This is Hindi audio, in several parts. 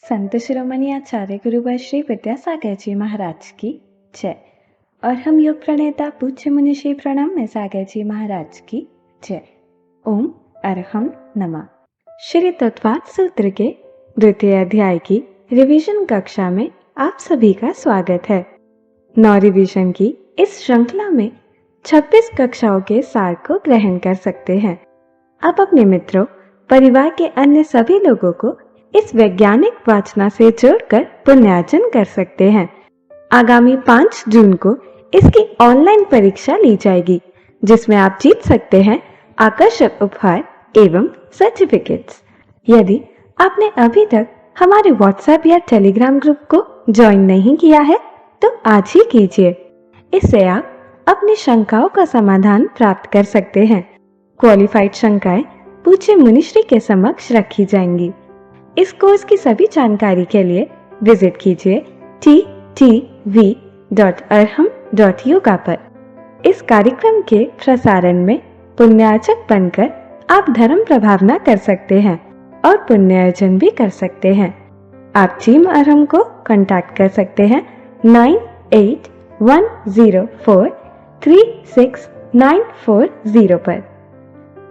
संत शिरोमणि आचार्य गुरुवर श्री विद्यासागर जी महाराज की जय। और हम योग प्रणेता पूज्य मुनि श्री प्रणम में सागर जी महाराज की जय। ओम अरहम नमः। श्री तत्वाद सूत्र के द्वितीय अध्याय की रिवीजन कक्षा में आप सभी का स्वागत है। 9 रिवीजन की इस श्रृंखला में 26 कक्षाओं के सार को ग्रहण कर सकते हैं। आप अपने मित्रों, परिवार के अन्य सभी लोगों को इस वैज्ञानिक वाचना से जोड़कर पुण्यार्जन कर सकते हैं। आगामी 5 जून को इसकी ऑनलाइन परीक्षा ली जाएगी, जिसमें आप जीत सकते हैं आकर्षक उपहार एवं सर्टिफिकेट्स। यदि आपने अभी तक हमारे व्हाट्सएप या टेलीग्राम ग्रुप को ज्वाइन नहीं किया है तो आज ही कीजिए। इससे आप अपनी शंकाओं का समाधान प्राप्त कर सकते हैं। क्वालिफाइड शंकाएं पूज्य मुनिश्री के समक्ष रखी जाएंगी। इस कोर्स की सभी जानकारी के लिए विजिट कीजिए ttv.arham.yoga पर। इस कार्यक्रम के प्रसारण में पुण्यार्चक बनकर आप धर्म प्रभावना कर सकते हैं और पुण्यार्जन भी कर सकते हैं। आप टीम अरहम को कांटेक्ट कर सकते हैं 9810436940 पर।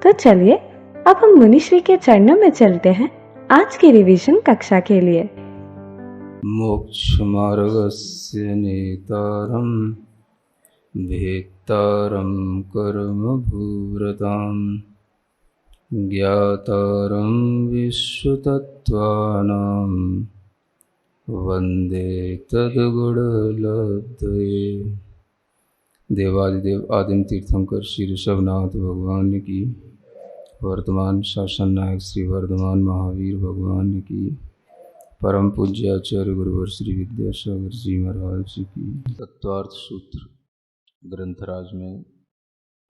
तो चलिए अब हम मुनिश्री के चरणों में चलते हैं आज की रिवीजन कक्षा के लिए। मोक्ष मार्गस्य नेतारं भेत्तारं कर्मभूरतां ज्ञातारं विश्वतत्त्वानां वन्दे तद्गुणलब्धये। देवादिदेव आदिम तीर्थंकर श्री ऋषभनाथ भगवान की, वर्तमान शासन नायक श्री वर्धमान महावीर भगवान की, परम पूज्य आचार्य गुरुवर श्री विद्यासागर जी महाराज की। तत्वार्थ सूत्र ग्रंथराज में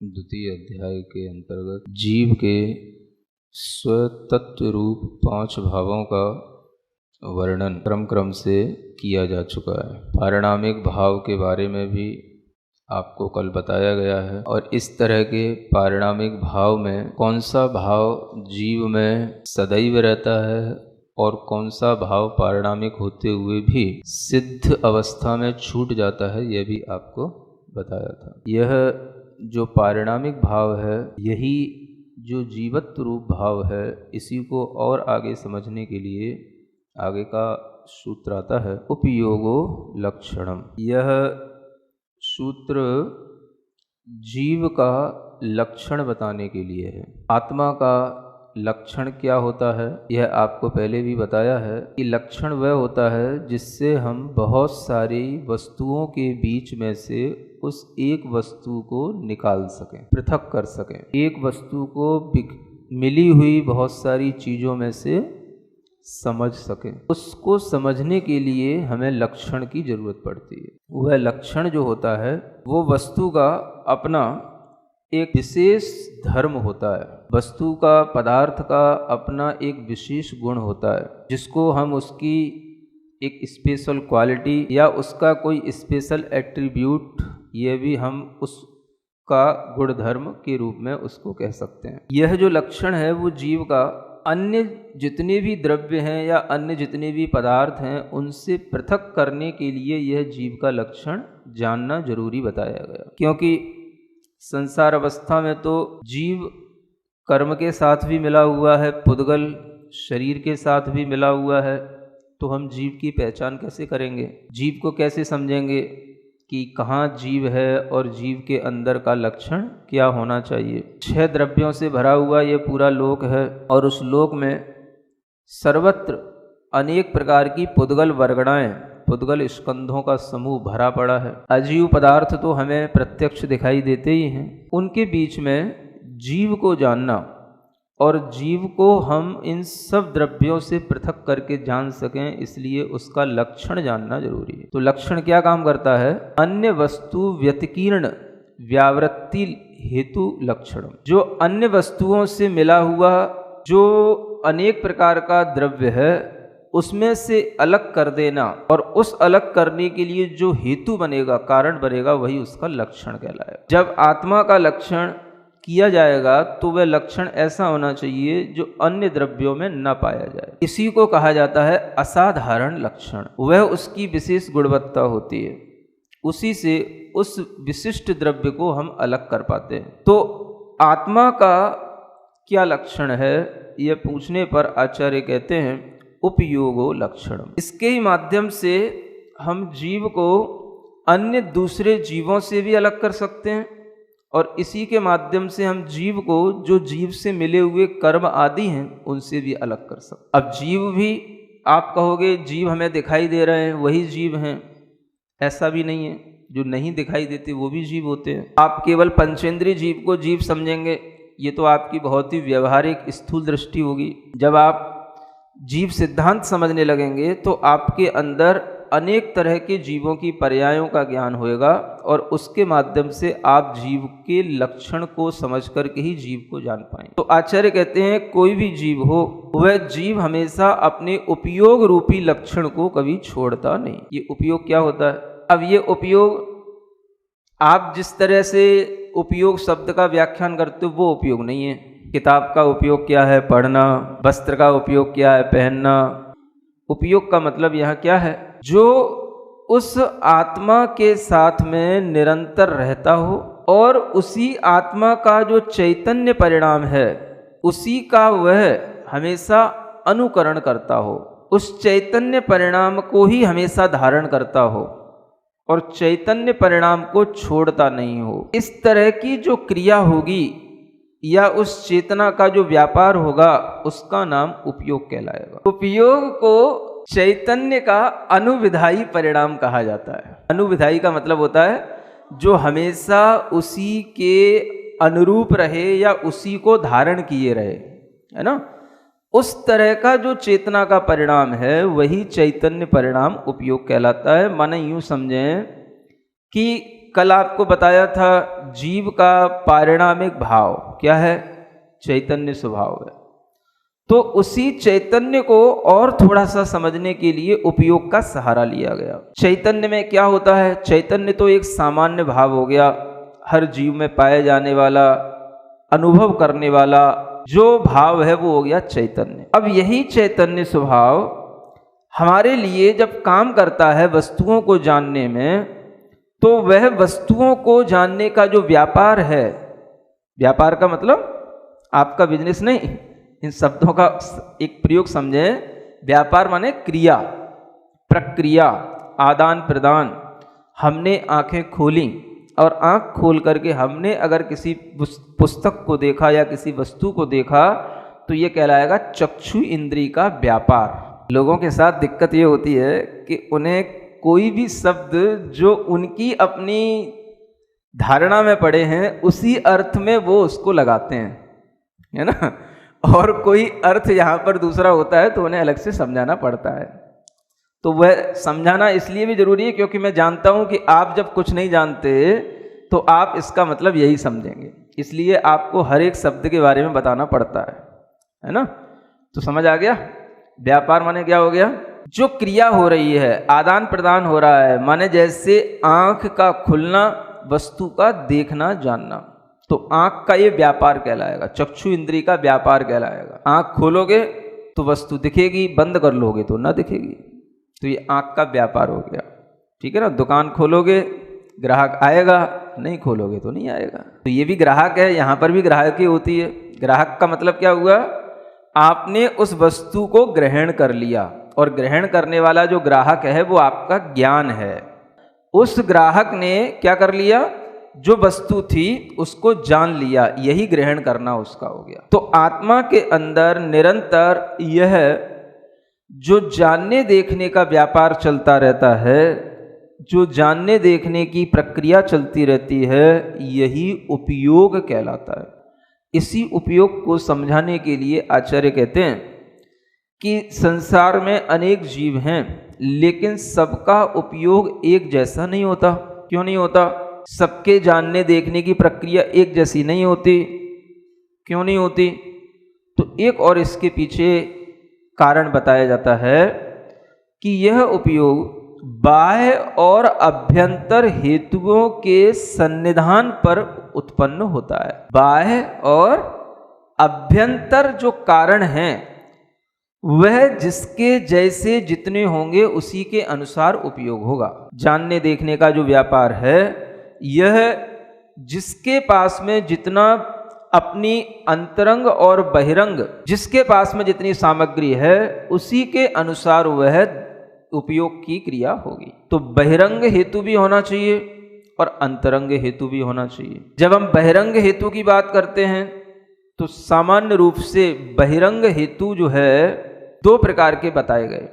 द्वितीय अध्याय के अंतर्गत जीव के स्वतत्व रूप 5 भावों का वर्णन क्रम से किया जा चुका है। पारिणामिक भाव के बारे में भी आपको कल बताया गया है, और इस तरह के पारिणामिक भाव में कौन सा भाव जीव में सदैव रहता है और कौन सा भाव पारिणामिक होते हुए भी सिद्ध अवस्था में छूट जाता है, यह भी आपको बताया था। यह जो पारिणामिक भाव है, यही जो जीवत्व रूप भाव है, इसी को और आगे समझने के लिए आगे का सूत्र आता है उपयोगो लक्षणम। यह सूत्र जीव का लक्षण बताने के लिए है। आत्मा का लक्षण क्या होता है, यह आपको पहले भी बताया है कि लक्षण वह होता है जिससे हम बहुत सारी वस्तुओं के बीच में से उस एक वस्तु को निकाल सकें, पृथक कर सकें। एक वस्तु को मिली हुई बहुत सारी चीज़ों में से समझ सकें। उसको समझने के लिए हमें लक्षण की जरूरत पड़ती है। वह लक्षण जो होता है वो वस्तु का अपना एक विशेष धर्म होता है, वस्तु का, पदार्थ का अपना एक विशेष गुण होता है, जिसको हम उसकी एक स्पेशल क्वालिटी या उसका कोई स्पेशल एट्रीब्यूट, ये भी हम उसका गुण धर्म के रूप में उसको कह सकते हैं। यह जो लक्षण है वो जीव का अन्य जितने भी द्रव्य हैं या अन्य जितने भी पदार्थ हैं उनसे पृथक करने के लिए यह जीव का लक्षण जानना जरूरी बताया गया। क्योंकि संसार अवस्था में तो जीव कर्म के साथ भी मिला हुआ है, पुद्गल शरीर के साथ भी मिला हुआ है, तो हम जीव की पहचान कैसे करेंगे? जीव को कैसे समझेंगे कि कहाँ जीव है और जीव के अंदर का लक्षण क्या होना चाहिए? 6 द्रव्यों से भरा हुआ ये पूरा लोक है, और उस लोक में सर्वत्र अनेक प्रकार की पुद्गल वर्गणाएं, पुद्गल स्कंधों का समूह भरा पड़ा है। अजीव पदार्थ तो हमें प्रत्यक्ष दिखाई देते ही हैं। उनके बीच में जीव को जानना और जीव को हम इन सब द्रव्यों से पृथक करके जान सकें, इसलिए उसका लक्षण जानना जरूरी है। तो लक्षण क्या काम करता है? अन्य वस्तु व्यतिकीर्ण व्यावृत्ति हेतु लक्षण। जो अन्य वस्तुओं से मिला हुआ जो अनेक प्रकार का द्रव्य है उसमें से अलग कर देना, और उस अलग करने के लिए जो हेतु बनेगा, कारण बनेगा, वही उसका लक्षण कहलाएगा। जब आत्मा का लक्षण किया जाएगा तो वह लक्षण ऐसा होना चाहिए जो अन्य द्रव्यों में न पाया जाए। इसी को कहा जाता है असाधारण लक्षण। वह उसकी विशेष गुणवत्ता होती है, उसी से उस विशिष्ट द्रव्य को हम अलग कर पाते हैं। तो आत्मा का क्या लक्षण है, यह पूछने पर आचार्य कहते हैं उपयोगो लक्षणम। इसके ही माध्यम से हम जीव को अन्य दूसरे जीवों से भी अलग कर सकते हैं और इसी के माध्यम से हम जीव को जो जीव से मिले हुए कर्म आदि हैं उनसे भी अलग कर सकते। अब जीव भी आप कहोगे जीव हमें दिखाई दे रहे हैं वही जीव हैं, ऐसा भी नहीं है। जो नहीं दिखाई देते वो भी जीव होते हैं। आप केवल पंचेंद्रिय जीव को जीव समझेंगे, ये तो आपकी बहुत ही व्यवहारिक स्थूल दृष्टि होगी। जब आप जीव सिद्धांत समझने लगेंगे तो आपके अंदर अनेक तरह के जीवों की पर्यायों का ज्ञान होएगा और उसके माध्यम से आप जीव के लक्षण को समझ करके ही जीव को जान पाएंगे। तो आचार्य कहते हैं कोई भी जीव हो वह जीव हमेशा अपने उपयोग रूपी लक्षण को कभी छोड़ता नहीं। ये उपयोग क्या होता है? अब ये उपयोग आप जिस तरह से उपयोग शब्द का व्याख्यान करते हो वो उपयोग नहीं है। किताब का उपयोग क्या है? पढ़ना। वस्त्र का उपयोग क्या है? पहनना। उपयोग का मतलब यहाँ क्या है? जो उस आत्मा के साथ में निरंतर रहता हो और उसी आत्मा का जो चैतन्य परिणाम है उसी का वह हमेशा अनुकरण करता हो, उस चैतन्य परिणाम को ही हमेशा धारण करता हो और चैतन्य परिणाम को छोड़ता नहीं हो। इस तरह की जो क्रिया होगी या उस चेतना का जो व्यापार होगा उसका नाम उपयोग कहलाएगा। उपयोग को चैतन्य का अनुविधायी परिणाम कहा जाता है। अनुविधायी का मतलब होता है जो हमेशा उसी के अनुरूप रहे या उसी को धारण किए रहे, है ना। उस तरह का जो चेतना का परिणाम है वही चैतन्य परिणाम उपयोग कहलाता है। माने यूं समझें कि कल आपको बताया था जीव का पारिणामिक भाव क्या है? चैतन्य स्वभाव है। तो उसी चैतन्य को और थोड़ा सा समझने के लिए उपयोग का सहारा लिया गया। चैतन्य में क्या होता है? चैतन्य तो एक सामान्य भाव हो गया, हर जीव में पाए जाने वाला, अनुभव करने वाला जो भाव है वो हो गया चैतन्य। अब यही चैतन्य स्वभाव हमारे लिए जब काम करता है वस्तुओं को जानने में, तो वह वस्तुओं को जानने का जो व्यापार है, व्यापार का मतलब आपका बिजनेस नहीं, इन शब्दों का एक प्रयोग समझें। व्यापार माने क्रिया, प्रक्रिया, आदान प्रदान। हमने आंखें खोली और आंख खोल करके हमने अगर किसी पुस्तक को देखा या किसी वस्तु को देखा तो ये कहलाएगा चक्षु इंद्रिय का व्यापार। लोगों के साथ दिक्कत ये होती है कि उन्हें कोई भी शब्द जो उनकी अपनी धारणा में पड़े हैं उसी अर्थ में वो उसको लगाते हैं, है ना, और कोई अर्थ यहाँ पर दूसरा होता है तो उन्हें अलग से समझाना पड़ता है। तो वह समझाना इसलिए भी जरूरी है क्योंकि मैं जानता हूँ कि आप जब कुछ नहीं जानते तो आप इसका मतलब यही समझेंगे, इसलिए आपको हर एक शब्द के बारे में बताना पड़ता है ना। तो समझ आ गया? व्यापार माने क्या हो गया? जो क्रिया हो रही है, आदान प्रदान हो रहा है, माने जैसे आंख का खुलना, वस्तु का देखना जानना, तो आंख का ये व्यापार कहलाएगा, चक्षु इंद्रिय का व्यापार कहलाएगा। आंख खोलोगे तो वस्तु दिखेगी, बंद कर लोगे तो ना दिखेगी, तो ये आंख का व्यापार हो गया। ठीक है ना। दुकान खोलोगे ग्राहक आएगा, नहीं खोलोगे तो नहीं आएगा, तो ये भी ग्राहक है, यहाँ पर भी ग्राहक ही होती है। ग्राहक का मतलब क्या हुआ? आपने उस वस्तु को ग्रहण कर लिया और ग्रहण करने वाला जो ग्राहक है वो आपका ज्ञान है। उस ग्राहक ने क्या कर लिया? जो वस्तु थी उसको जान लिया, यही ग्रहण करना उसका हो गया। तो आत्मा के अंदर निरंतर यह जो जानने देखने का व्यापार चलता रहता है, जो जानने देखने की प्रक्रिया चलती रहती है, यही उपयोग कहलाता है। इसी उपयोग को समझाने के लिए आचार्य कहते हैं कि संसार में अनेक जीव हैं लेकिन सबका उपयोग एक जैसा नहीं होता। क्यों नहीं होता? सबके जानने देखने की प्रक्रिया एक जैसी नहीं होती। क्यों नहीं होती? तो एक और इसके पीछे कारण बताया जाता है कि यह उपयोग बाह्य और अभ्यंतर हेतुओं के सन्निधान पर उत्पन्न होता है। बाह्य और अभ्यंतर जो कारण हैं वह जिसके जैसे जितने होंगे उसी के अनुसार उपयोग होगा। जानने देखने का जो व्यापार है यह जिसके पास में जितना अपनी अंतरंग और बहिरंग, जिसके पास में जितनी सामग्री है उसी के अनुसार वह उपयोग की क्रिया होगी। तो बहिरंग हेतु भी होना चाहिए और अंतरंग हेतु भी होना चाहिए। जब हम बहिरंग हेतु की बात करते हैं तो सामान्य रूप से बहिरंग हेतु जो है दो प्रकार के बताए गए,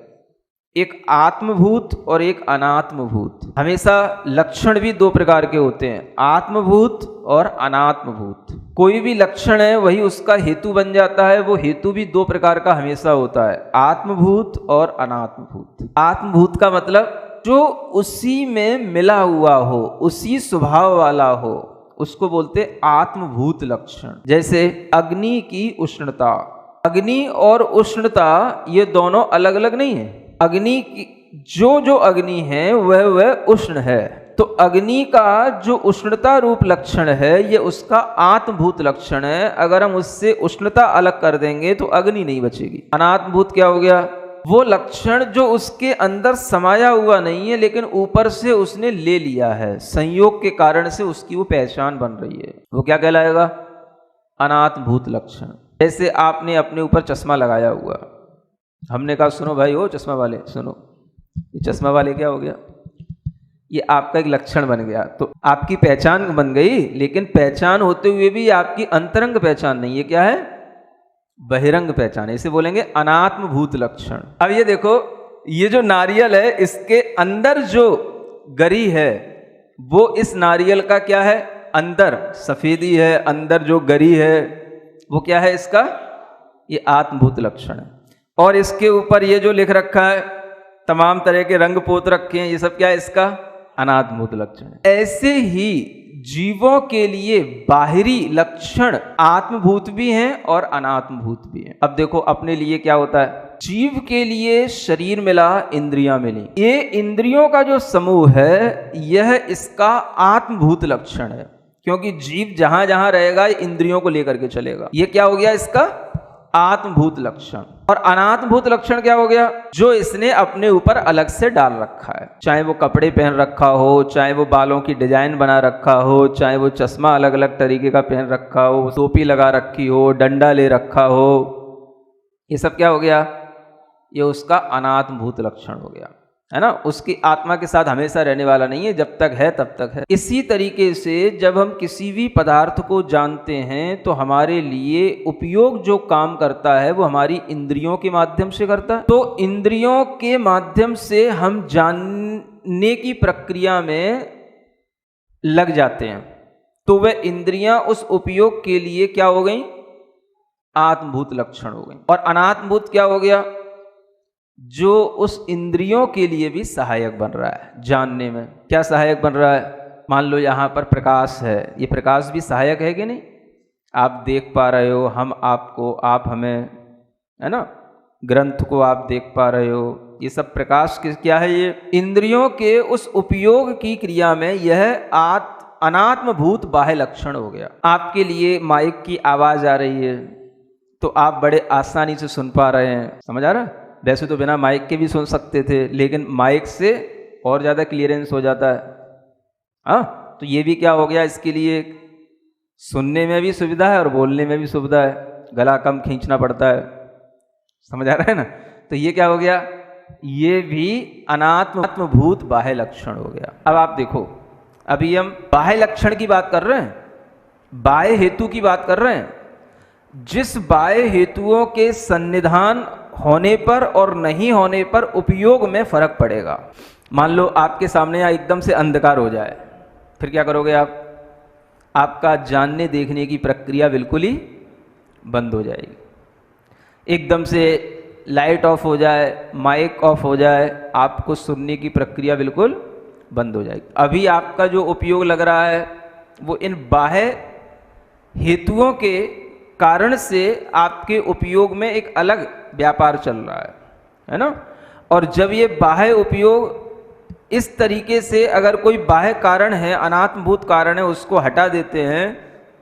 एक आत्मभूत और एक अनात्मभूत। हमेशा लक्षण भी दो प्रकार के होते हैं, आत्मभूत और अनात्मभूत। कोई भी लक्षण है वही उसका हेतु बन जाता है, वो हेतु भी दो प्रकार का हमेशा होता है, आत्मभूत और अनात्मभूत। आत्मभूत का मतलब जो उसी में मिला हुआ हो, उसी स्वभाव वाला हो, उसको बोलते आत्मभूत लक्षण। जैसे अग्नि की उष्णता, अग्नि और उष्णता ये दोनों अलग अलग नहीं है। अग्नि की जो अग्नि है वह उष्ण है, तो अग्नि का जो उष्णता रूप लक्षण है ये उसका आत्मभूत लक्षण है। अगर हम उससे उष्णता अलग कर देंगे तो अग्नि नहीं बचेगी। अनात्मभूत क्या हो गया? वो लक्षण जो उसके अंदर समाया हुआ नहीं है लेकिन ऊपर से उसने ले लिया है, संयोग के कारण से उसकी वो पहचान बन रही है, वो क्या कहलाएगा? अनात्मभूत लक्षण। जैसे आपने अपने ऊपर चश्मा लगाया हुआ, हमने कहा सुनो भाई ओ चश्मा वाले सुनो, ये चश्मा वाले क्या हो गया? ये आपका एक लक्षण बन गया, तो आपकी पहचान बन गई, लेकिन पहचान होते हुए भी आपकी अंतरंग पहचान नहीं है। क्या है? बहिरंग पहचान। इसे बोलेंगे अनात्मभूत लक्षण। अब ये देखो, ये जो नारियल है इसके अंदर जो गरी है वो इस नारियल का क्या है? अंदर सफेदी है, अंदर जो गरी है वो क्या है इसका? ये आत्मभूत लक्षण है। और इसके ऊपर ये जो लिख रखा है, तमाम तरह के रंग पोत रखे हैं, ये सब क्या है? इसका अनात्मभूत लक्षण है। ऐसे ही जीवों के लिए बाहरी लक्षण आत्मभूत भी हैं और अनात्मभूत भी हैं। अब देखो अपने लिए क्या होता है, जीव के लिए शरीर मिला, इंद्रियां मिली, ये इंद्रियों का जो समूह है यह इसका आत्मभूत लक्षण है, क्योंकि जीव जहां जहां रहेगा इंद्रियों को लेकर के चलेगा। ये क्या हो गया? इसका आत्मभूत लक्षण। और अनात्मभूत लक्षण क्या हो गया? जो इसने अपने ऊपर अलग से डाल रखा है, चाहे वो कपड़े पहन रखा हो, चाहे वो बालों की डिजाइन बना रखा हो, चाहे वो चश्मा अलग अलग तरीके का पहन रखा हो, टोपी लगा रखी हो, डंडा ले रखा हो, ये सब क्या हो गया? ये उसका अनात्मभूत लक्षण हो गया, है ना। उसकी आत्मा के साथ हमेशा रहने वाला नहीं है, जब तक है तब तक है। इसी तरीके से जब हम किसी भी पदार्थ को जानते हैं तो हमारे लिए उपयोग जो काम करता है वो हमारी इंद्रियों के माध्यम से करता है। तो इंद्रियों के माध्यम से हम जानने की प्रक्रिया में लग जाते हैं, तो वह इंद्रियां उस उपयोग के लिए क्या हो गई? आत्मभूत लक्षण हो गई। और अनात्मभूत क्या हो गया? जो उस इंद्रियों के लिए भी सहायक बन रहा है जानने में। क्या सहायक बन रहा है? मान लो यहाँ पर प्रकाश है, ये प्रकाश भी सहायक है कि नहीं? आप देख पा रहे हो, हम आपको, आप हमें, है ना। ग्रंथ को आप देख पा रहे हो, ये सब प्रकाश क्या है? ये इंद्रियों के उस उपयोग की क्रिया में यह अनात्मभूत बाह्य लक्षण हो गया। आपके लिए माइक की आवाज आ रही है तो आप बड़े आसानी से सुन पा रहे हैं, समझ आ रहा है? वैसे तो बिना माइक के भी सुन सकते थे, लेकिन माइक से और ज़्यादा क्लियरेंस हो जाता है। हाँ, तो ये भी क्या हो गया? इसके लिए सुनने में भी सुविधा है और बोलने में भी सुविधा है, गला कम खींचना पड़ता है, समझ आ रहा है ना। तो ये क्या हो गया? ये भी अनात्मभूत बाह्य लक्षण हो गया। अब आप देखो, अभी हम बाह्य लक्षण की बात कर रहे हैं, बाह्य हेतु की बात कर रहे हैं। जिस बाह्य हेतुओं के सन्निधान होने पर और नहीं होने पर उपयोग में फर्क पड़ेगा। मान लो आपके सामने यहाँ एकदम से अंधकार हो जाए, फिर क्या करोगे आप? आपका जानने देखने की प्रक्रिया बिल्कुल ही बंद हो जाएगी। एकदम से लाइट ऑफ हो जाए, माइक ऑफ हो जाए, आपको सुनने की प्रक्रिया बिल्कुल बंद हो जाएगी। अभी आपका जो उपयोग लग रहा है वो इन बाह्य हेतुओं के कारण से आपके उपयोग में एक अलग व्यापार चल रहा है ना। और जब ये बाह्य उपयोग इस तरीके से अगर कोई बाह्य कारण है, अनात्मभूत कारण है, उसको हटा देते हैं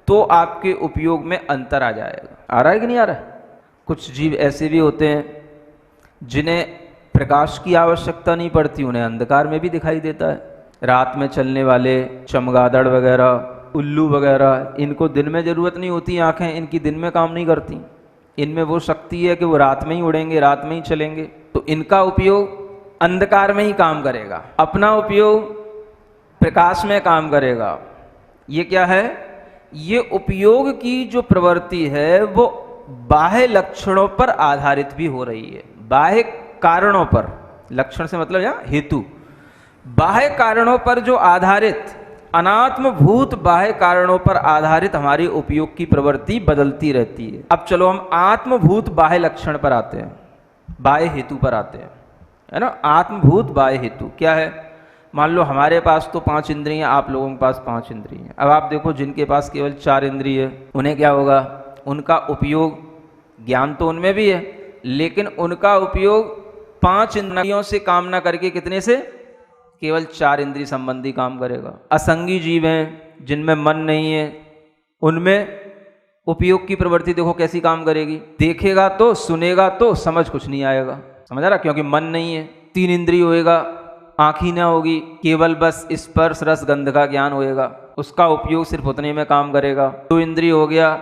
तो आपके उपयोग में अंतर आ जाएगा। आ रहा है कि नहीं आ रहा है? कुछ जीव ऐसे भी होते हैं जिन्हें प्रकाश की आवश्यकता नहीं पड़ती, उन्हें अंधकार में भी दिखाई देता है। रात में चलने वाले चमगादड़ वगैरह, उल्लू वगैरह, इनको दिन में ज़रूरत नहीं होती, आँखें इनकी दिन में काम नहीं करती। इनमें वो शक्ति है कि वो रात में ही उड़ेंगे, रात में ही चलेंगे, तो इनका उपयोग अंधकार में ही काम करेगा, अपना उपयोग प्रकाश में काम करेगा। ये क्या है? ये उपयोग की जो प्रवृत्ति है वो बाह्य लक्षणों पर आधारित भी हो रही है, बाह्य कारणों पर। लक्षण से मतलब या हेतु, बाह्य कारणों पर जो आधारित, अनात्मभूत बाह्य कारणों पर आधारित हमारी उपयोग की प्रवृत्ति बदलती रहती है। अब चलो हम आत्मभूत बाह्य लक्षण पर आते हैं, बाह्य हेतु पर आते हैं, है ना। आत्मभूत बाह्य हेतु क्या है? मान लो हमारे पास तो 5 इंद्रियां, आप लोगों के पास 5 इंद्रियां। अब आप देखो जिनके पास केवल 4 इंद्रिय है, उन्हें क्या होगा? उनका उपयोग, ज्ञान तो उनमें भी है, लेकिन उनका उपयोग 5 इंद्रियों से काम ना करके कितने से? केवल 4 इंद्रिय संबंधी काम करेगा। असंगी जीव हैं जिनमें मन नहीं है, उनमें उपयोग की प्रवृत्ति देखो कैसी काम करेगी। देखेगा तो, सुनेगा तो, समझ कुछ नहीं आएगा, समझ रहा? क्योंकि मन नहीं है। 3 इंद्रिय होएगा, आँख ही ना होगी, केवल बस स्पर्श रस गंध का ज्ञान होएगा, उसका उपयोग सिर्फ उतने में काम करेगा। 2 इंद्रिय हो गया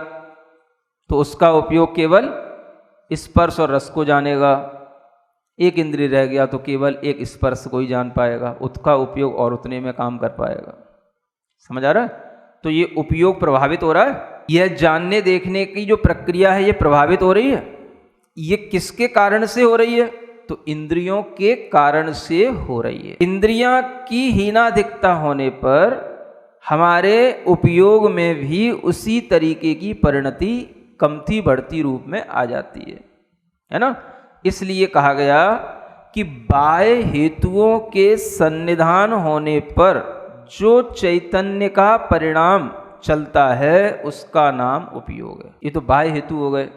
तो उसका उपयोग केवल स्पर्श और रस को जानेगा। 1 इंद्रिय रह गया तो केवल एक स्पर्श को ही जान पाएगा, उसका उपयोग और उतने में काम कर पाएगा। समझ आ रहा है? तो ये उपयोग प्रभावित हो रहा है, यह जानने देखने की जो प्रक्रिया है ये प्रभावित हो रही है। ये किसके कारण से हो रही है? तो इंद्रियों के कारण से हो रही है। इंद्रियां की हीनाधिकता होने पर हमारे उपयोग में भी उसी तरीके की परिणति कमती बढ़ती रूप में आ जाती है ना। इसलिए कहा गया कि बाह्य हेतुओं के सन्निधान होने पर जो चैतन्य का परिणाम चलता है उसका नाम उपयोग है। ये तो बाह्य हेतु हो गए।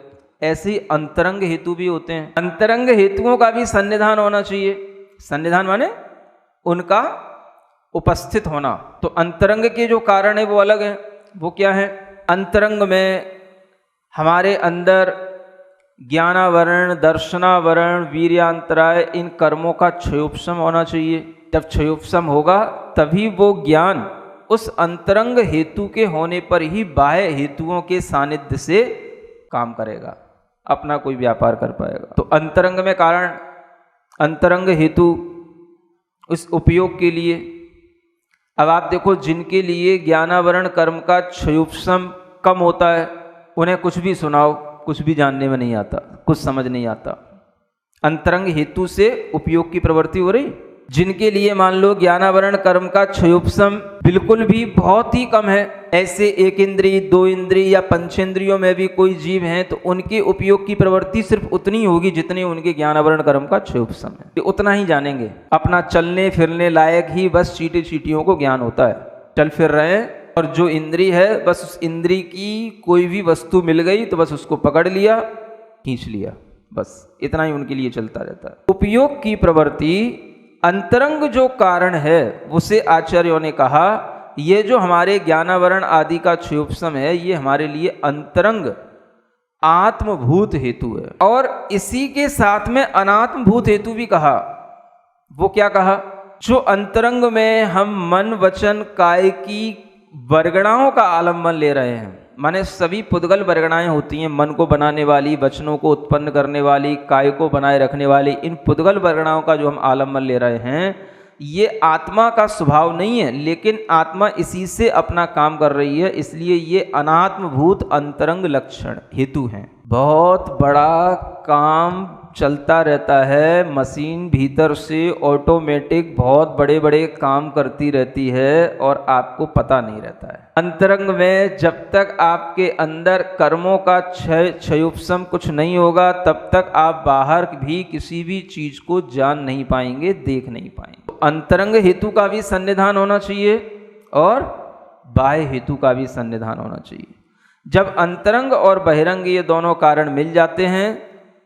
ऐसे ही अंतरंग हेतु भी होते हैं। अंतरंग हेतुओं का भी सन्निधान होना चाहिए। सन्निधान माने उनका उपस्थित होना। तो अंतरंग के जो कारण है वो अलग है। वो क्या है? अंतरंग में हमारे अंदर ज्ञानावरण, दर्शनावरण, वीर्यांतराय, इन कर्मों का क्षयोपशम होना चाहिए। जब क्षयोपशम होगा तभी वो ज्ञान उस अंतरंग हेतु के होने पर ही बाह्य हेतुओं के सानिध्य से काम करेगा, अपना कोई व्यापार कर पाएगा। तो अंतरंग में कारण, अंतरंग हेतु उस उपयोग के लिए। अब आप देखो जिनके लिए ज्ञानावरण कर्म का क्षयोपशम कम होता है, उन्हें कुछ भी सुनाओ, कुछ भी जानने में नहीं आता, कुछ समझ नहीं आता। अंतरंग हेतु से उपयोग की प्रवृत्ति हो रही। जिनके लिए मान लो ज्ञानावरण कर्म का क्षयोपशम बिल्कुल भी बहुत ही कम है, ऐसे 1 इंद्रिय, 2 इंद्रिय या पंचेंद्रियों में भी कोई जीव हैं, तो उनके उपयोग की प्रवृत्ति सिर्फ उतनी होगी जितने उनके ज्ञानावरण कर्म का क्षयोपशम है। उतना ही जानेंगे। अपना चलने फिरने लायक ही बस चींटी चींटियों को ज्ञान होता है, चल फिर रहे हैं। और जो इंद्रिय है बस उस इंद्रिय की कोई भी वस्तु मिल गई तो बस उसको पकड़ लिया, खींच लिया, बस इतना ही उनके लिए चलता रहता है। उपयोग की प्रवृत्ति अंतरंग जो कारण है उसे आचार्यों ने कहा ये जो हमारे ज्ञानावरण आदि का क्षयोपशम है ये हमारे लिए अंतरंग आत्मभूत हेतु है। और इसी के साथ में अनात्मभूत हेतु भी कहा। वो क्या कहा? जो अंतरंग में हम मन वचन काय की वर्गणाओं का आलम्बन ले रहे हैं, माने सभी पुद्गल वर्गणाएं होती हैं, मन को बनाने वाली, वचनों को उत्पन्न करने वाली, काय को बनाए रखने वाली, इन पुद्गल वर्गणाओं का जो हम आलम्बन ले रहे हैं ये आत्मा का स्वभाव नहीं है, लेकिन आत्मा इसी से अपना काम कर रही है, इसलिए ये अनात्मभूत अंतरंग लक्षण हेतु हैं। बहुत बड़ा काम चलता रहता है, मशीन भीतर से ऑटोमेटिक बहुत बड़े बड़े काम करती रहती है और आपको पता नहीं रहता है। अंतरंग में जब तक आपके अंदर कर्मों का क्षयोपशम कुछ नहीं होगा तब तक आप बाहर भी किसी भी चीज को जान नहीं पाएंगे, देख नहीं पाएंगे। तो अंतरंग हेतु का भी सन्निधान होना चाहिए और बाह्य हेतु का भी सन्निधान होना चाहिए। जब अंतरंग और बहिरंग ये दोनों कारण मिल जाते हैं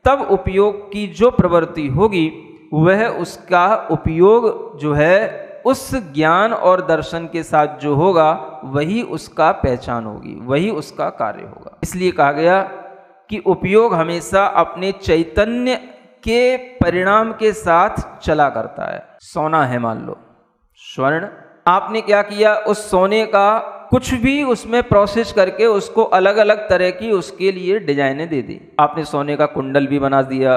तब उपयोग की जो प्रवृत्ति होगी वह उसका उपयोग जो है उस ज्ञान और दर्शन के साथ जो होगा वही उसका पहचान होगी, वही उसका कार्य होगा। इसलिए कहा गया कि उपयोग हमेशा अपने चैतन्य के परिणाम के साथ चला करता है। सोना है मान लो, स्वर्ण, आपने क्या किया, उस सोने का कुछ भी उसमें प्रोसेस करके उसको अलग अलग तरह की उसके लिए डिजाइनें दे दी। आपने सोने का कुंडल भी बना दिया,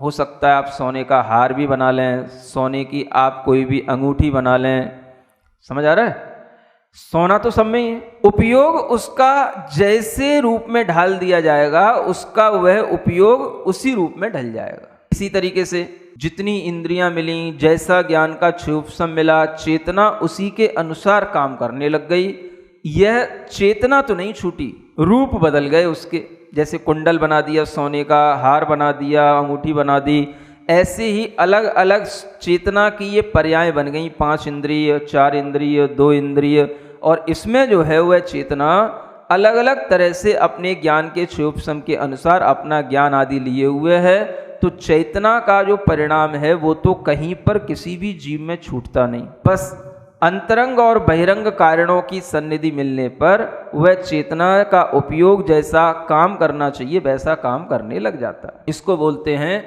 हो सकता है आप सोने का हार भी बना लें, सोने की आप कोई भी अंगूठी बना लें, समझ आ रहा है? सोना तो सब में ही है। उपयोग उसका जैसे रूप में ढाल दिया जाएगा उसका वह उपयोग उसी रूप में ढल जाएगा। इसी तरीके से जितनी इंद्रियां मिली, जैसा ज्ञान का क्षोभसम मिला, चेतना उसी के अनुसार काम करने लग गई। यह चेतना तो नहीं छूटी, रूप बदल गए उसके। जैसे कुंडल बना दिया सोने का, हार बना दिया, अंगूठी बना दी, ऐसे ही अलग अलग चेतना की ये पर्याय बन गई। 5 इंद्रिय, 4 इंद्रिय, 2 इंद्रिय, और इसमें जो है वह चेतना अलग अलग तरह से अपने ज्ञान के क्षोभसम के अनुसार अपना ज्ञान आदि लिए हुए है। तो चेतना का जो परिणाम है वो तो कहीं पर किसी भी जीव में छूटता नहीं, बस अंतरंग और बहिरंग कारणों की सन्निधि मिलने पर वह चेतना का उपयोग जैसा काम करना चाहिए वैसा काम करने लग जाता है। इसको बोलते हैं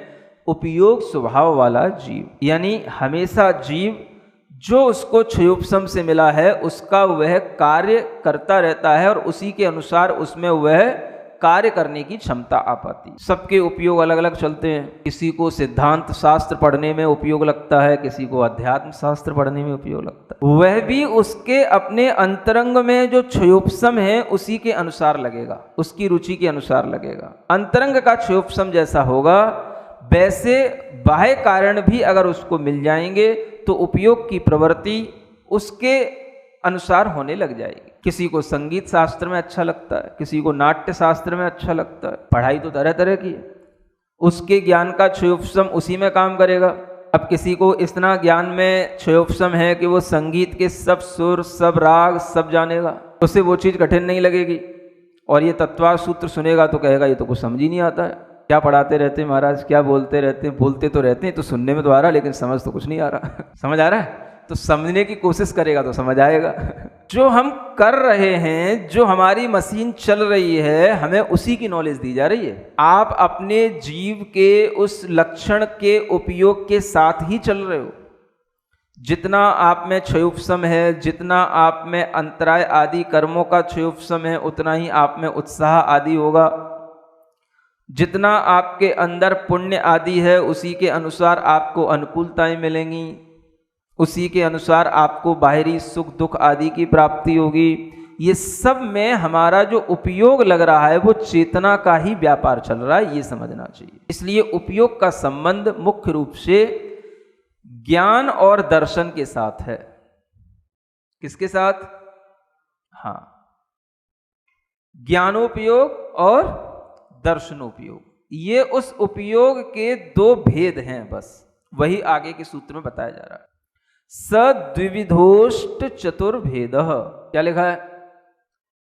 उपयोग स्वभाव वाला जीव। यानी हमेशा जीव जो उसको क्षयोपशम से मिला है उसका वह कार्य करता रहता है और उसी के अनुसार उसमें वह कार्य करने की क्षमता आ पाती। सबके उपयोग अलग अलग चलते हैं। किसी को सिद्धांत शास्त्र पढ़ने में उपयोग लगता है, किसी को अध्यात्म शास्त्र पढ़ने में उपयोग लगता है। वह भी उसके अपने अंतरंग में जो क्षयोपशम है उसी के अनुसार लगेगा, उसकी रुचि के अनुसार लगेगा। अंतरंग का क्षयोपशम जैसा होगा वैसे बाह्य कारण भी अगर उसको मिल जाएंगे तो उपयोग की प्रवृत्ति उसके अनुसार होने लग जाएगी। किसी को संगीत शास्त्र में अच्छा लगता है, किसी को नाट्य शास्त्र में अच्छा लगता है। पढ़ाई तो तरह तरह की है, उसके ज्ञान का क्षयोपशम उसी में काम करेगा। अब किसी को इतना ज्ञान में क्षयोपशम है कि वो संगीत के सब सुर, सब राग, सब जानेगा, उसे वो चीज़ कठिन नहीं लगेगी। और ये तत्वार्थ सूत्र सुनेगा तो कहेगा ये तो कुछ समझ ही नहीं आता है, क्या पढ़ाते रहते हैं महाराज, क्या बोलते रहते हैं। बोलते तो रहते हैं, तो सुनने में तो आ रहा लेकिन समझ तो कुछ नहीं आ रहा। समझ आ रहा है तो समझने की कोशिश करेगा तो समझ आएगा। जो हम कर रहे हैं, जो हमारी मशीन चल रही है, हमें उसी की नॉलेज दी जा रही है। आप अपने जीव के उस लक्षण के उपयोग के साथ ही चल रहे हो। जितना आप में क्षयोपशम है, जितना आप में अंतराय आदि कर्मों का क्षयोपशम है, उतना ही आप में उत्साह आदि होगा। जितना आपके अंदर पुण्य आदि है उसी के अनुसार आपको अनुकूलताएं मिलेंगी, उसी के अनुसार आपको बाहरी सुख दुख आदि की प्राप्ति होगी। ये सब में हमारा जो उपयोग लग रहा है वो चेतना का ही व्यापार चल रहा है, ये समझना चाहिए। इसलिए उपयोग का संबंध मुख्य रूप से ज्ञान और दर्शन के साथ है। किसके साथ? हाँ, ज्ञानोपयोग और दर्शनोपयोग। ये उस उपयोग के दो भेद हैं, बस वही आगे के सूत्र में बताया जा रहा है। सद्विविधोष्ट चतुर्भेद, क्या लिखा है?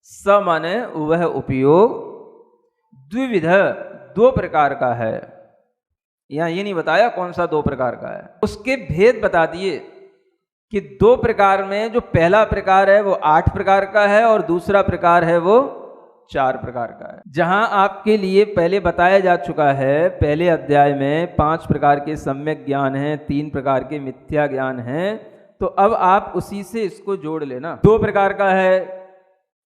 स माने वह उपयोग, द्विविध दो प्रकार का है। यहां ये नहीं बताया कौन सा दो प्रकार का है, उसके भेद बता दिए कि दो प्रकार में जो पहला प्रकार है वो 8 प्रकार का है और दूसरा प्रकार है वो 4 प्रकार का है। जहां आपके लिए पहले बताया जा चुका है, पहले अध्याय में 5 प्रकार के सम्यक ज्ञान हैं, 3 प्रकार के मिथ्या ज्ञान हैं। तो अब आप उसी से इसको जोड़ लेना। 2 प्रकार का है,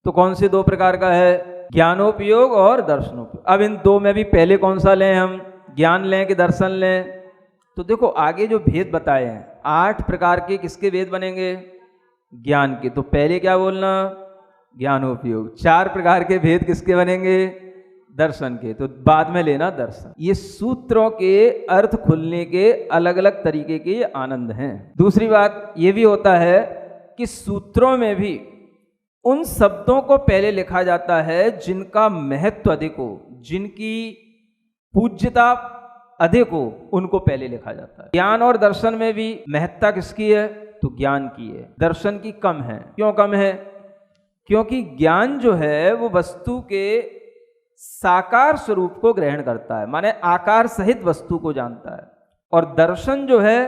तो कौन से 2 प्रकार का है? ज्ञानोपयोग और दर्शनोपयोग। अब इन दो में भी पहले कौन सा लें हम, ज्ञान लें कि दर्शन लें? तो देखो आगे जो भेद बताए हैं, 8 प्रकार के किसके भेद बनेंगे? ज्ञान के। तो पहले क्या बोलना? ज्ञानोपयोग। 4 प्रकार के भेद किसके बनेंगे? दर्शन के। तो बाद में लेना दर्शन। ये सूत्रों के अर्थ खुलने के अलग अलग तरीके के आनंद हैं। दूसरी बात ये भी होता है कि सूत्रों में भी उन शब्दों को पहले लिखा जाता है जिनका महत्व अधिक हो, जिनकी पूज्यता अधिक हो, उनको पहले लिखा जाता है। ज्ञान और दर्शन में भी महत्ता किसकी है? तो ज्ञान की है, दर्शन की कम है। क्यों कम है? क्योंकि ज्ञान जो है वो वस्तु के साकार स्वरूप को ग्रहण करता है, माने आकार सहित वस्तु को जानता है, और दर्शन जो है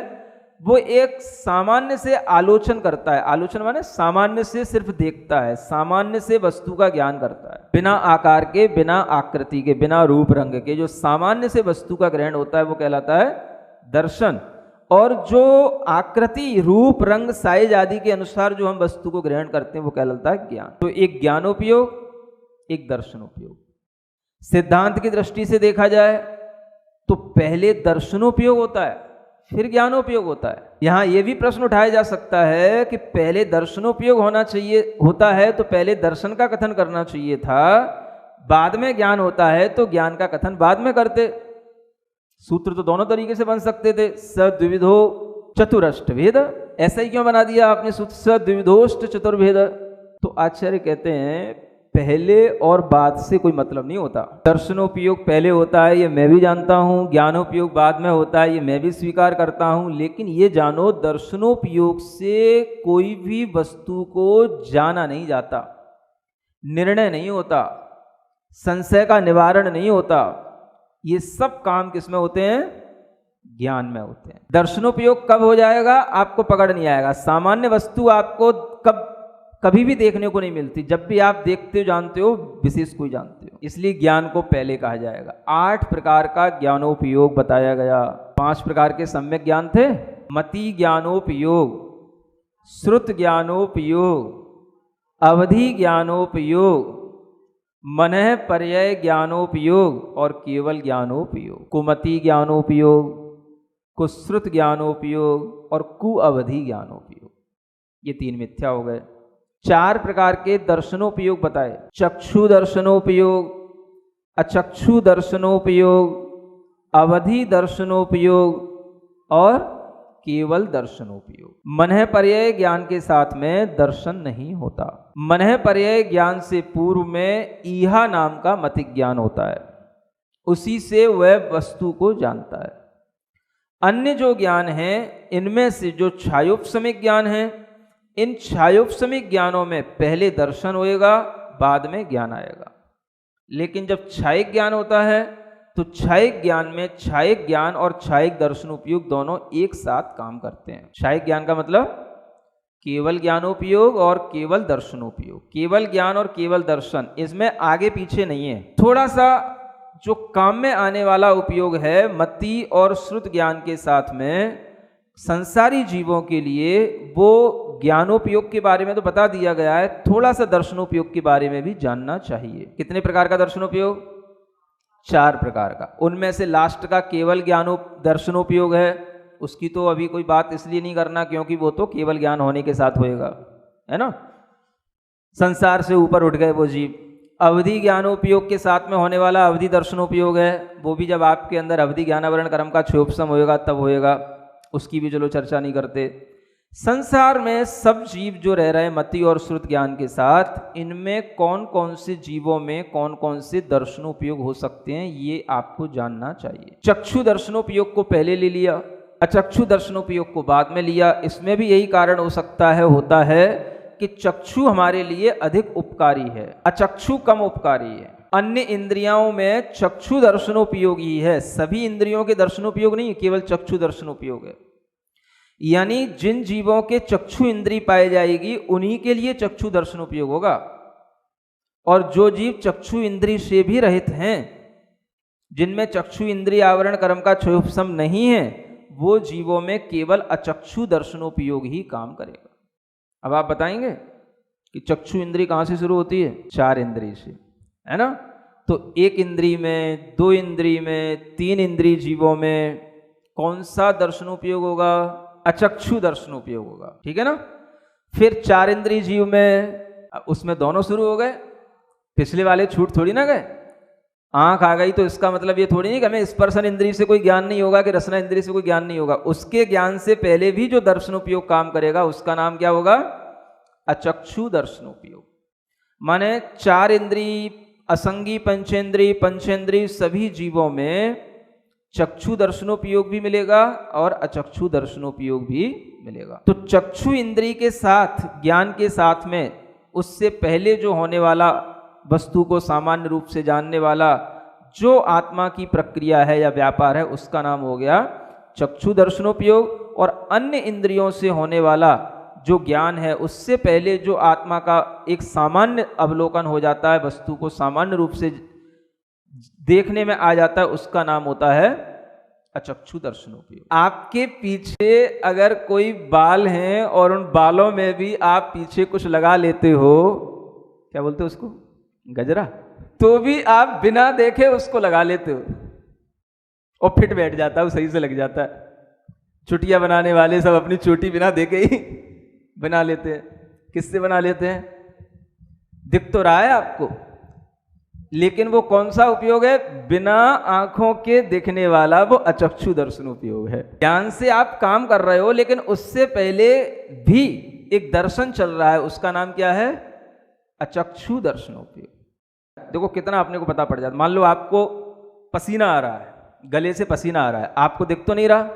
वो एक सामान्य से आलोचन करता है। आलोचन माने सामान्य से सिर्फ देखता है, सामान्य से वस्तु का ज्ञान करता है, बिना आकार के, बिना आकृति के, बिना रूप रंग के, जो सामान्य से वस्तु का ग्रहण होता है वो कहलाता है दर्शन। और जो आकृति, रूप, रंग, साइज आदि के अनुसार जो हम वस्तु को ग्रहण करते हैं वो कहलाता है ज्ञान। तो एक ज्ञानोपयोग, एक दर्शनोपयोग। सिद्धांत की दृष्टि से देखा जाए तो पहले दर्शनोपयोग होता है, फिर ज्ञानोपयोग होता है। यहां यह भी प्रश्न उठाया जा सकता है कि पहले दर्शनोपयोग होता है तो पहले दर्शन का कथन करना चाहिए था, बाद में ज्ञान होता है तो ज्ञान का कथन बाद में करते। सूत्र तो दोनों तरीके से बन सकते थे, सद्विविधो चतुरष्ट भेद, ऐसा ही क्यों बना दिया आपने सूत्र सद्विविधोष्ट चतुर्भेद? तो आचार्य कहते हैं पहले और बाद से कोई मतलब नहीं होता। दर्शनोपयोग पहले होता है ये मैं भी जानता हूँ, ज्ञानोपयोग बाद में होता है ये मैं भी स्वीकार करता हूँ, लेकिन ये जानो दर्शनोपयोग से कोई भी वस्तु को जाना नहीं जाता, निर्णय नहीं होता, संशय का निवारण नहीं होता। ये सब काम किसमें होते हैं? ज्ञान में होते हैं। दर्शनोपयोग कब हो जाएगा आपको पकड़ नहीं आएगा। सामान्य वस्तु आपको कभी भी देखने को नहीं मिलती, जब भी आप देखते हो जानते हो, विशेष को जानते हो, इसलिए ज्ञान को पहले कहा जाएगा। 8 प्रकार का ज्ञानोपयोग बताया गया। 5 प्रकार के सम्यक ज्ञान थे, मति ज्ञानोपयोग, श्रुत ज्ञानोपयोग, अवधि ज्ञानोपयोग, मनः पर्यय ज्ञानोपयोग और केवल ज्ञानोपयोग। कुमति ज्ञानोपयोग, कुश्रुत ज्ञानोपयोग और कुअवधि ज्ञानोपयोग। ये 3 मिथ्या हो गए। 4 प्रकार के दर्शनोपयोग बताए, चक्षु दर्शनोपयोग, अचक्षु दर्शनोपयोग, अवधि दर्शनोपयोग और केवल दर्शनोपयोग। मनः पर्यय ज्ञान के साथ में दर्शन नहीं होता। मनः पर्यय ज्ञान से पूर्व में ईहा नाम का मतिक ज्ञान होता है, उसी से वह वस्तु को जानता है। अन्य जो ज्ञान है इनमें से जो छायोपशमिक ज्ञान है, इन छायोपशमिक ज्ञानों में पहले दर्शन होएगा, बाद में ज्ञान आएगा। लेकिन जब छायिक ज्ञान होता है तो छायिक ज्ञान में छायिक ज्ञान और छायिक दर्शनोपयोग दोनों एक साथ काम करते हैं। छायिक ज्ञान का मतलब केवल ज्ञानोपयोग और केवल दर्शनोपयोग। केवल ज्ञान और केवल दर्शन, इसमें आगे पीछे नहीं है। थोड़ा सा जो काम में आने वाला उपयोग है मति और श्रुत ज्ञान के साथ में संसारी जीवों के लिए, वो ज्ञानोपयोग के बारे में तो बता दिया गया है, थोड़ा सा दर्शनोपयोग के बारे में भी जानना चाहिए। कितने प्रकार का दर्शनोपयोग? 4 प्रकार का। उनमें से लास्ट का केवल दर्शनोपयोग है, उसकी तो अभी कोई बात इसलिए नहीं करना क्योंकि वो तो केवल ज्ञान होने के साथ होएगा, है ना। संसार से ऊपर उठ गए वो जीव। अवधि ज्ञानोपयोग के साथ में होने वाला अवधि दर्शनोपयोग है, वो भी जब आपके अंदर अवधि ज्ञानावरण कर्म का क्षोभसम होएगा तब होएगा, उसकी भी चलो चर्चा नहीं करते। संसार में सब जीव जो रह रहे हैं मति और श्रुत ज्ञान के साथ, इनमें कौन कौन से जीवों में कौन कौन से दर्शनोपयोग हो सकते हैं ये आपको जानना चाहिए। चक्षु दर्शनोपयोग को पहले ले लिया, अचक्षु दर्शनोपयोग को बाद में लिया। इसमें भी यही कारण हो सकता है, होता है कि चक्षु हमारे लिए अधिक उपकारी है, अचक्षु कम उपकारी है। अन्य इंद्रियों में चक्षु दर्शनोपयोगी है, सभी इंद्रियों के दर्शनोपयोग नहीं है, केवल चक्षु दर्शनोपयोग है। यानी जिन जीवों के चक्षु इंद्री पाई जाएगी उन्हीं के लिए चक्षु दर्शनोपयोग होगा, और जो जीव चक्षु इंद्री से भी रहित हैं, जिनमें चक्षु इंद्रिय आवरण कर्म का क्षोभसम नहीं है, वो जीवों में केवल अचक्षु दर्शनोपयोग ही काम करेगा। अब आप बताएंगे कि चक्षु इंद्री कहाँ से शुरू होती है? 4 इंद्री से, है ना। तो 1 इंद्री में, 2 इंद्री में, 3 इंद्री जीवों में कौन सा दर्शनोपयोग होगा? अचक्षु दर्शनोपयोग होगा, ठीक है ना। फिर 4 इंद्री जीव में, उसमें दोनों शुरू हो गए, पिछले वाले छूट थोड़ी ना गए। आंख आ गई तो इसका मतलब ये थोड़ी नहीं कि हमें स्पर्शन इंद्री से कोई ज्ञान नहीं होगा, कि रसना इंद्री से कोई ज्ञान नहीं होगा। उसके ज्ञान से पहले भी जो दर्शनोपयोग काम करेगा उसका नाम क्या होगा? अचक्षु दर्शनोपयोग। माने 4 इंद्री, असंगी पंचेंद्री, पंचेंद्री, सभी जीवों में चक्षु दर्शनोपयोग भी मिलेगा और अचक्षु दर्शनोपयोग भी मिलेगा। तो चक्षु इंद्री के साथ, ज्ञान के साथ में, उससे पहले जो होने वाला वस्तु को सामान्य रूप से जानने वाला जो आत्मा की प्रक्रिया है या व्यापार है, उसका नाम हो गया चक्षु दर्शनोपयोग, और अन्य इंद्रियों से होने वाला जो ज्ञान है उससे पहले जो आत्मा का एक सामान्य अवलोकन हो जाता है, वस्तु को सामान्य रूप से देखने में आ जाता है, उसका नाम होता है अचक्षु दर्शनोपयोग। आपके पीछे अगर कोई बाल हैं और उन बालों में भी आप पीछे कुछ लगा लेते हो, क्या बोलते हो उसको, गजरा, तो भी आप बिना देखे उसको लगा लेते हो और फिट बैठ जाता है, वो सही से लग जाता है। चुटिया बनाने वाले सब अपनी चोटी बिना देखे ही बना लेते हैं। किससे बना लेते हैं? दिख तो रहा है आपको, लेकिन वो कौन सा उपयोग है? बिना आंखों के दिखने वाला, वो अचक्षु दर्शन उपयोग है। ज्ञान से आप काम कर रहे हो, लेकिन उससे पहले भी एक दर्शन चल रहा है, उसका नाम क्या है? अचक्षु दर्शन उपयोग। देखो कितना अपने को पता पड़ जाता। मान लो आपको पसीना आ रहा है, गले से पसीना आ रहा है, आपको दिख तो नहीं रहा,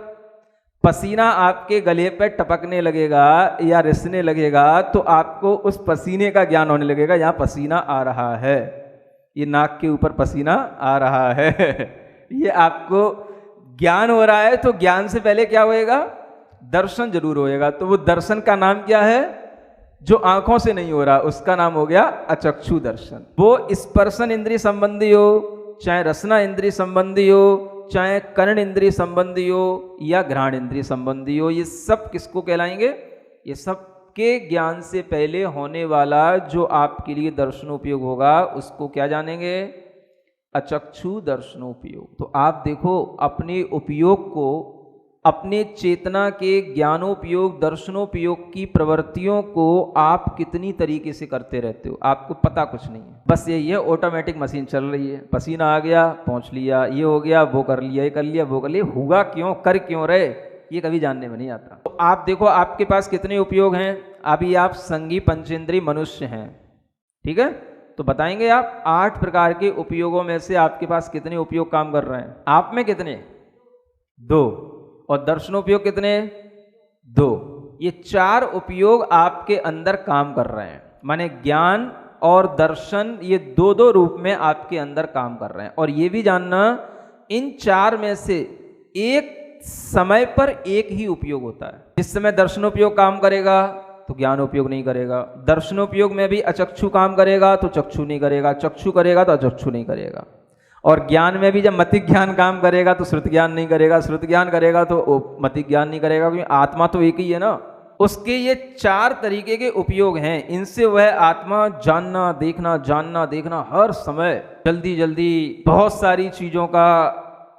पसीना आपके गले पे टपकने लगेगा या रिसने लगेगा तो आपको उस पसीने का ज्ञान होने लगेगा, यहाँ पसीना आ रहा है, ये नाक के ऊपर पसीना आ रहा है ये आपको ज्ञान हो रहा है। तो ज्ञान से पहले क्या होएगा? दर्शन जरूर होएगा। तो वो दर्शन का नाम क्या है? जो आंखों से नहीं हो रहा, उसका नाम हो गया अचक्षु दर्शन। वो स्पर्शन इंद्रिय संबंधी हो, चाहे रसना इंद्रिय संबंधी हो, चाहे कर्ण इंद्रिय संबंधी हो या घ्राण इंद्रिय संबंधी हो, ये सब किसको कहलाएंगे? ये सब के ज्ञान से पहले होने वाला जो आपके लिए दर्शनोपयोग होगा, उसको क्या जानेंगे? अचक्षु दर्शनोपयोग। तो आप देखो अपने उपयोग को, अपने चेतना के ज्ञानोपयोग, दर्शनोपयोग की प्रवृत्तियों को आप कितनी तरीके से करते रहते हो, आपको पता कुछ नहीं है। बस ये ऑटोमेटिक मशीन चल रही है, पसीना आ गया पहुंच लिया, ये हो गया, वो कर लिया, ये कर लिया, वो कर लिया, होगा क्यों, कर क्यों रहे, ये कभी जानने में नहीं आता। तो आप देखो आपके पास कितने उपयोग हैं। अभी आप संगी पंचेंद्रिय मनुष्य हैं, ठीक है, तो बताएंगे आप 8 प्रकार के उपयोगों में से आपके पास कितने उपयोग काम कर रहे हैं? आप में कितने? 2। और दर्शनोपयोग कितने? 2। ये 4 उपयोग आपके अंदर काम कर रहे हैं, माने ज्ञान और दर्शन ये 2-2 रूप में आपके अंदर काम कर रहे हैं। और ये भी जानना, इन 4 में से एक समय पर एक ही उपयोग होता है। जिस समय दर्शनोपयोग काम करेगा तो ज्ञानोपयोग नहीं करेगा, दर्शनोपयोग में भी अचक्षु काम करेगा तो चक्षु नहीं करेगा, चक्षु करेगा तो अचक्षु नहीं करेगा, और ज्ञान में भी जब मतिक ज्ञान काम करेगा तो श्रुत ज्ञान नहीं करेगा, श्रुत ज्ञान करेगा तो मतिक ज्ञान नहीं करेगा, क्योंकि आत्मा तो एक ही है ना। उसके ये 4 तरीके के उपयोग हैं, इनसे वह आत्मा जानना देखना, जानना देखना, हर समय जल्दी जल्दी बहुत सारी चीजों का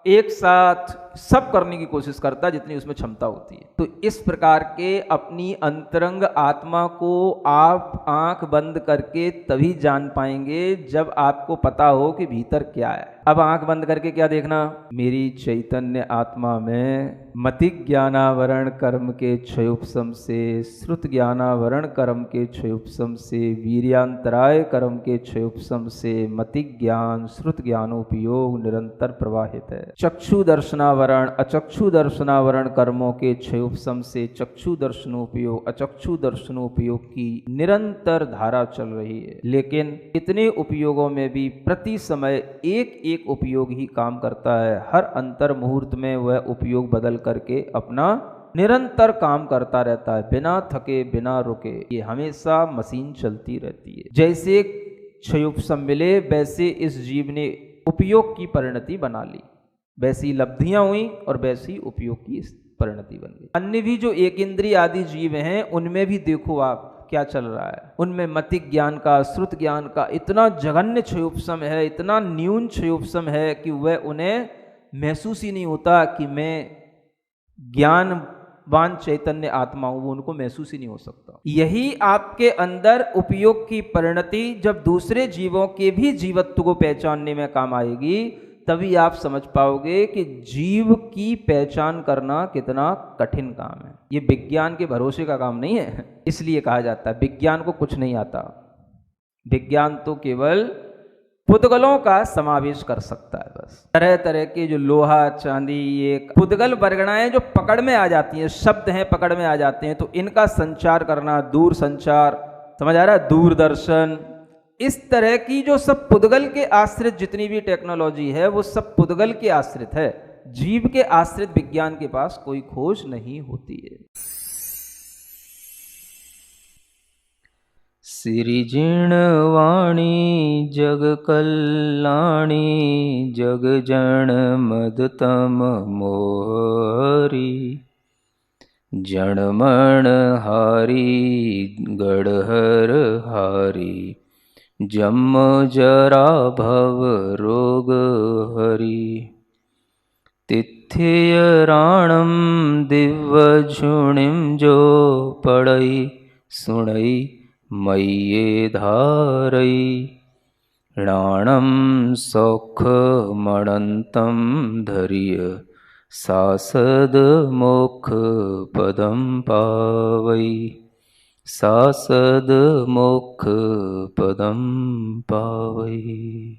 एक साथ सब करने की कोशिश करता है जितनी उसमें क्षमता होती है। तो इस प्रकार के अपनी अंतरंग आत्मा को आप आंख बंद करके तभी जान पाएंगे जब आपको पता हो कि भीतर क्या है। अब आंख बंद करके क्या देखना? मेरी चैतन्य आत्मा में मतिक ज्ञानावरण कर्म के क्षयोपशम से, श्रुत ज्ञानावरण कर्म के क्षयोपशम से, वीर्यांतराय कर्म के क्षयोपशम से मतिक ज्ञान श्रुत ज्ञानोपयोग निरंतर प्रवाहित है। चक्षु दर्शनावरण अचक्षु दर्शनावरण कर्मों के क्षयोपशम से चक्षु दर्शनोपयोग अचक्षु दर्शनोपयोग की निरंतर धारा चल रही है। लेकिन इतने उपयोगों में भी प्रति समय एक एक उपयोग ही काम करता है। हर अंतर मुहूर्त में वह उपयोग बदल करके अपना निरंतर काम करता रहता है, बिना थके बिना रुके। ये हमेशा मशीन चलती रहती है। जैसे क्षयोपशम मिले वैसे इस जीव ने उपयोग की परिणति बना ली, वैसी लब्धियां हुई और वैसी उपयोग की परिणति बन गई। अन्य भी जो एक इंद्रिय आदि जीव हैं उनमें भी देखो आप क्या चल रहा है। उनमें मतिक ज्ञान का श्रुत ज्ञान का इतना जघन्य क्षयोपशम है, इतना न्यून क्षयोपशम है कि वह उन्हें महसूस ही नहीं होता कि मैं ज्ञानवान चैतन्य आत्मा हूं, वो उनको महसूस ही नहीं हो सकता। यही आपके अंदर उपयोग की परिणति जब दूसरे जीवों के भी जीवत्व को पहचानने में काम आएगी, तभी आप समझ पाओगे कि जीव की पहचान करना कितना कठिन काम है। ये विज्ञान के भरोसे का काम नहीं है। इसलिए कहा जाता है विज्ञान को कुछ नहीं आता, विज्ञान तो केवल पुद्गलों का समावेश कर सकता है। बस तरह तरह के जो लोहा चांदी ये पुद्गल वर्गणाएं जो पकड़ में आ जाती हैं, शब्द हैं पकड़ में आ जाते हैं, तो इनका संचार करना, दूर संचार, समझ आ रहा है, दूरदर्शन, इस तरह की जो सब पुद्गल के आश्रित जितनी भी टेक्नोलॉजी है वो सब पुद्गल के आश्रित है। जीव के आश्रित विज्ञान के पास कोई खोज नहीं होती है। सिरिजिणवाणी जग कल्याणी जग जन मदतम मोहरी जनमण हारी गढ़हर हारी जम जरा भव रोग हरि तिथियराणम दिव्यझुणिम जो पढ़ई सुणई मय्ये धारई णाणम सौख मणंतम धरिय सासद मोक्ष पदम पावई सासद मोक्ष पदम पावई।